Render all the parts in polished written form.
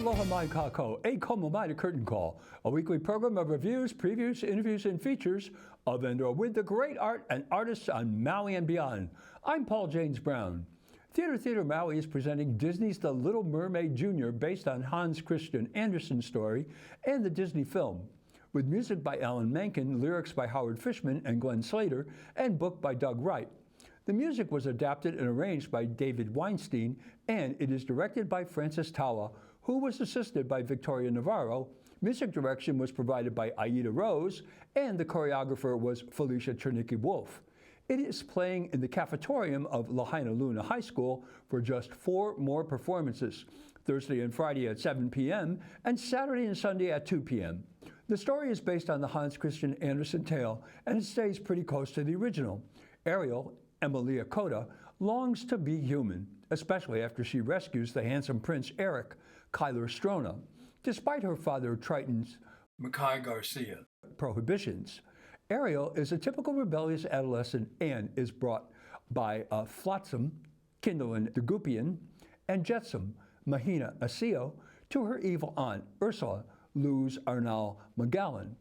Aloha mai kako, a komo mai to Curtain Call, a weekly program of reviews, previews, interviews, and features of and or with the great art and artists on Maui and beyond. I'm Paul James Brown. Theater Maui is presenting Disney's The Little Mermaid Jr. based on Hans Christian Andersen's story and the Disney film, with music by Alan Menken, lyrics by Howard Fishman and Glenn Slater, and book by Doug Wright. The music was adapted and arranged by David Weinstein, and it is directed by Francis Tawa, who was assisted by Victoria Navarro. Music direction was provided by Aida Rose, and the choreographer was Felicia Chernicki-Wolf. It is playing in the cafetorium of Lahaina Luna High School for just 4 more performances, Thursday and Friday at 7 p.m. and Saturday and Sunday at 2 p.m. The story is based on the Hans Christian Andersen tale, and it stays pretty close to the original. Ariel, Emilia Coda, longs to be human, especially after she rescues the handsome Prince Eric, Kyler Strona, despite her father Triton's Makai Garcia prohibitions. Ariel is a typical rebellious adolescent and is brought by Flotsam, Kindlein Degupian, and Jetsam, Mahina Asio, to her evil aunt, Ursula, Luz Arnal Magallan,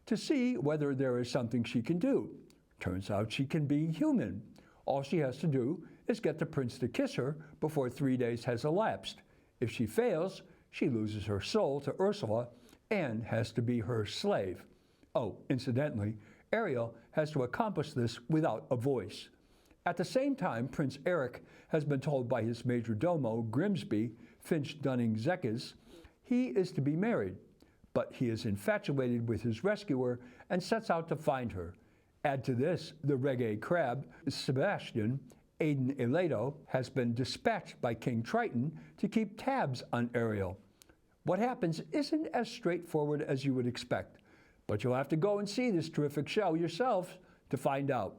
to see whether there is something she can do. Turns out she can be human. All she has to do is get the prince to kiss her before 3 days has elapsed. If she fails, she loses her soul to Ursula and has to be her slave. Oh, incidentally, Ariel has to accomplish this without a voice. At the same time, Prince Eric has been told by his major domo, Grimsby, Finch Dunning Zekes, he is to be married, but he is infatuated with his rescuer and sets out to find her. Add to this, the reggae crab, Sebastian, Aiden Eledo, has been dispatched by King Triton to keep tabs on Ariel. What happens isn't as straightforward as you would expect, but you'll have to go and see this terrific show yourself to find out.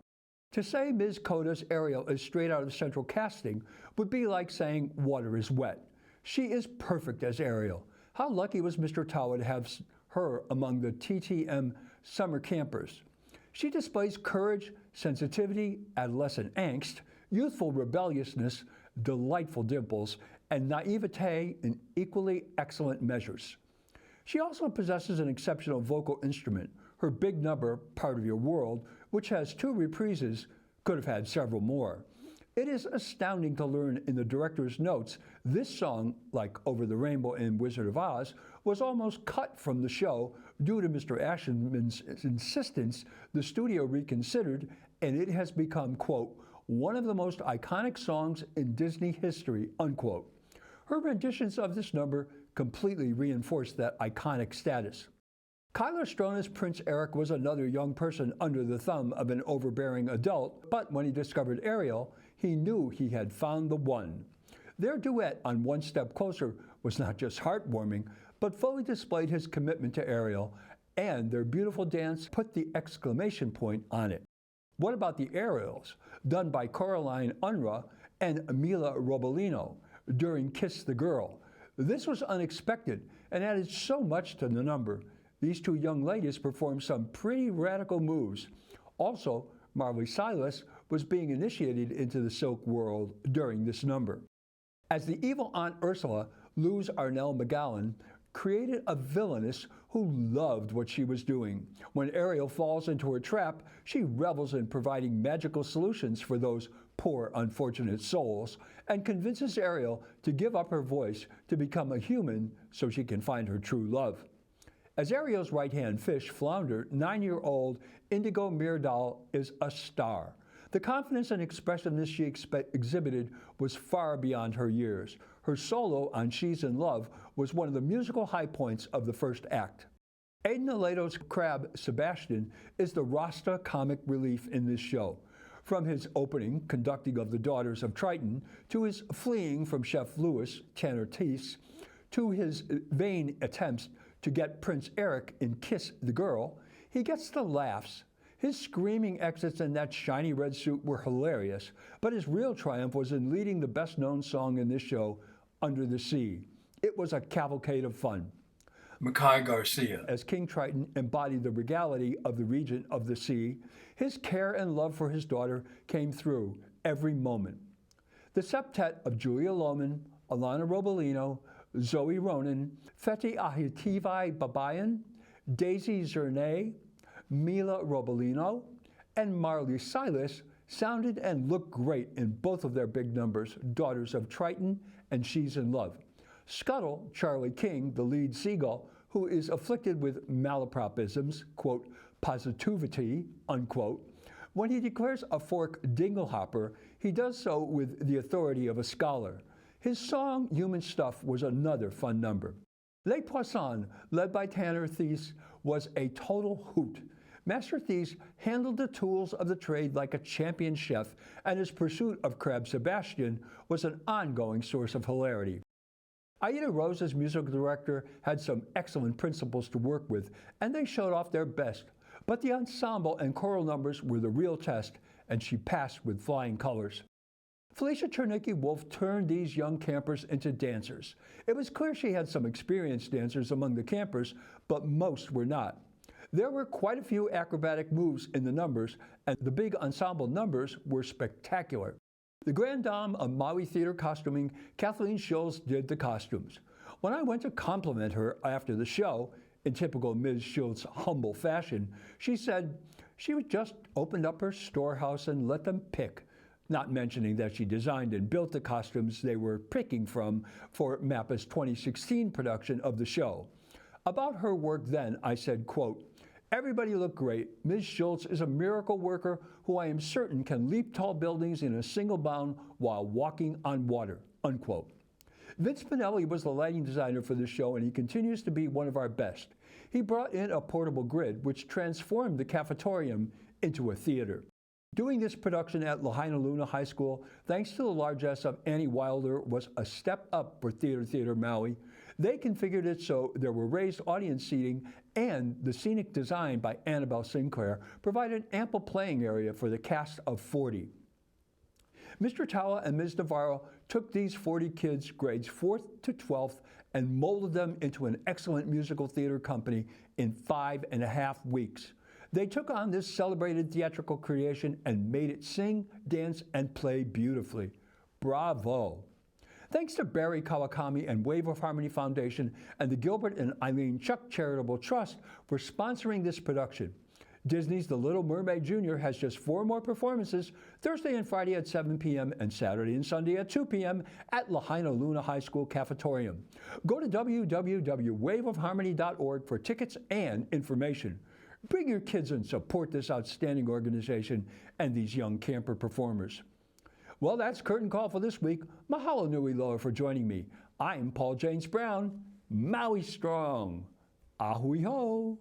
To say Ms. Coda's Ariel is straight out of central casting would be like saying water is wet. She is perfect as Ariel. How lucky was Mr. Tawa to have her among the TTM summer campers? She displays courage, sensitivity, adolescent angst, youthful rebelliousness, delightful dimples, and naivete in equally excellent measures. She also possesses an exceptional vocal instrument. Her big number, Part of Your World, which has 2 reprises, could have had several more. It is astounding to learn in the director's notes this song, like Over the Rainbow and Wizard of Oz, was almost cut from the show due to Mr. Ashman's insistence. The studio reconsidered, and it has become, quote, one of the most iconic songs in Disney history, unquote. Her renditions of this number completely reinforced that iconic status. Kyler Strona's Prince Eric was another young person under the thumb of an overbearing adult, but when he discovered Ariel, he knew he had found the one. Their duet on One Step Closer was not just heartwarming, but fully displayed his commitment to Ariel, and their beautiful dance put the exclamation point on it. What about the aerials, done by Coraline Unruh and Mila Robolino during Kiss the Girl? This was unexpected and added so much to the number. These 2 young ladies performed some pretty radical moves. Also, Marley Silas was being initiated into the silk world during this number. As the evil Aunt Ursula, Luz Arnel Magallan created a villainess who loved what she was doing. When Ariel falls into her trap, she revels in providing magical solutions for those poor, unfortunate souls, and convinces Ariel to give up her voice to become a human so she can find her true love. As Ariel's right-hand fish, Flounder, 9-year-old Indigo Myrdal is a star. The confidence and expressiveness she exhibited was far beyond her years. Her solo on She's in Love was one of the musical high points of the first act. Aiden Aledo's crab, Sebastian, is the Rasta comic relief in this show. From his opening, conducting of the Daughters of Triton, to his fleeing from Chef Louis, Tanner Teese, to his vain attempts to get Prince Eric in Kiss the Girl, he gets the laughs. His screaming exits in that shiny red suit were hilarious, but his real triumph was in leading the best-known song in this show, Under the Sea. It was a cavalcade of fun. Makai Garcia, as King Triton, embodied the regality of the regent of the sea. His care and love for his daughter came through every moment. The septet of Julia Lohman, Alana Robolino, Zoe Ronan, Feti Ahitivai Babayan, Daisy Zernay, Mila Robolino, and Marley Silas sounded and looked great in both of their big numbers, Daughters of Triton and She's in Love. Scuttle, Charlie King, the lead seagull, who is afflicted with malapropisms, quote, positivity, unquote, when he declares a fork dinglehopper, he does so with the authority of a scholar. His song, Human Stuff, was another fun number. Les Poissons, led by Tanner Thies, was a total hoot. Master Thies handled the tools of the trade like a champion chef, and his pursuit of Crab Sebastian was an ongoing source of hilarity. Aida Rose, as musical director, had some excellent principals to work with, and they showed off their best. But the ensemble and choral numbers were the real test, and she passed with flying colors. Felicia Chernicki-Wolf turned these young campers into dancers. It was clear she had some experienced dancers among the campers, but most were not. There were quite a few acrobatic moves in the numbers, and the big ensemble numbers were spectacular. The Grand Dame of Maui Theater Costuming, Kathleen Schulz, did the costumes. When I went to compliment her after the show, in typical Ms. Schulz humble fashion, she said she just opened up her storehouse and let them pick, not mentioning that she designed and built the costumes they were picking from for MAPPA's 2016 production of the show. About her work then, I said, quote, "Everybody looked great. Ms. Schulz is a miracle worker who I am certain can leap tall buildings in a single bound while walking on water," unquote. Vince Pinelli was the lighting designer for the show, and he continues to be one of our best. He brought in a portable grid, which transformed the cafetorium into a theater. Doing this production at Lahaina Luna High School, thanks to the largesse of Annie Wilder, was a step up for Theater Maui. They configured it so there were raised audience seating, and the scenic design by Annabelle Sinclair provided ample playing area for the cast of 40. Mr. Tawa and Ms. Navarro took these 40 kids, grades 4th to 12th, and molded them into an excellent musical theater company in 5.5 weeks. They took on this celebrated theatrical creation and made it sing, dance, and play beautifully. Bravo! Thanks to Barry Kawakami and Wave of Harmony Foundation and the Gilbert and Eileen Chuck Charitable Trust for sponsoring this production. Disney's The Little Mermaid Jr. has just 4 more performances, Thursday and Friday at 7 p.m. and Saturday and Sunday at 2 p.m. at Lahaina Luna High School Cafetorium. Go to www.waveofharmony.org for tickets and information. Bring your kids and support this outstanding organization and these young camper performers. Well, that's Curtain Call for this week. Mahalo nui loa for joining me. I'm Paul James Brown. Maui strong. Ahui ho.